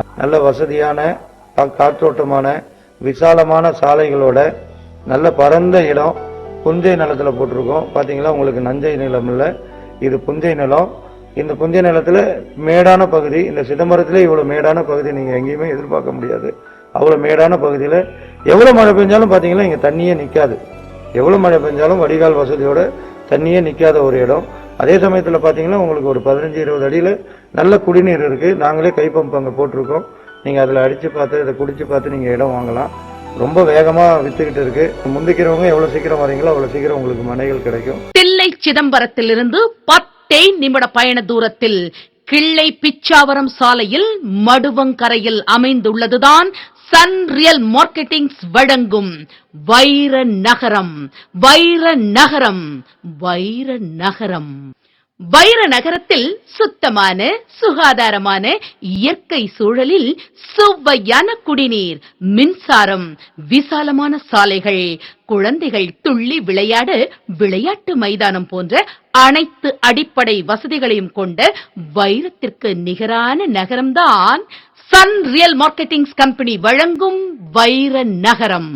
நல்ல வசதியான காற்றோட்டமான விசாலமான சாலைகளோட நல்ல பரந்த இடம் புஞ்சை நிலத்துல போட்டிருக்கோம். பாத்தீங்களா, உங்களுக்கு நஞ்சை நிலம் இல்ல, இது புஞ்சை நிலம். இந்த புஞ்சை நிலத்துல மேடான பகுதி, இந்த சிதம்பரத்திலே இவ்வளவு மேடான பகுதி நீங்க எங்கேயுமே எதிர்பார்க்க முடியாது. அவ்வளவு மேடான பகுதியில எவ்வளவு மழை பெஞ்சாலும் பாத்தீங்கன்னா இங்க தண்ணியே நிக்காது. எவ்வளவு மழை பெஞ்சாலும் வடிகால் வசதியோட தண்ணியே நிக்காத ஒரு இடம். அதே சமயத்துல பாத்தீங்கன்னா உங்களுக்கு ஒரு 15-20 அடியில நல்ல குடிநீர் இருக்கு. நாங்களே கைப்பம்ப் அங்க போட்டிருக்கோம். நீங்க அதுல அடிச்சு பார்த்து இதை குடிச்சு பார்த்து நீங்க இடம் வாங்கலாம். ரொம்ப வேகமா வித்துக்கிட்டு இருக்கு. முந்திக்கிறவங்க எவ்வளவு சீக்கிரம் வரீங்களோ அவ்வளவு சீக்கிரம் உங்களுக்கு மனைகள் கிடைக்கும். தில்லை சிதம்பரத்திலிருந்து 10 நிமிட பயண தூரத்தில் கிள்ளை பிச்சாவரம் சாலையில் மடுவங்கரையில் அமைந்துள்ளதுதான் சன் ரியல் மார்க்கெட்டிங்ஸ் வழங்கும் வைர நகரம். வைர நகரம், வைர நகரம். வைர நகரத்தில் சுத்தமான சுகாதாரமான இயற்கை சூழலில் சுவையான குடிநீர், மின்சாரம், விசாலமான சாலைகள், குழந்தைகள் துள்ளி விளையாட விளையாட்டு மைதானம் போன்ற அனைத்து அடிப்படை வசதிகளையும் கொண்ட வைரத்திற்கு நிகரான நகரம்தான் சன் ரியல் மார்க்கெட்டிங்ஸ் கம்பெனி வழங்கும் வைர நகரம்.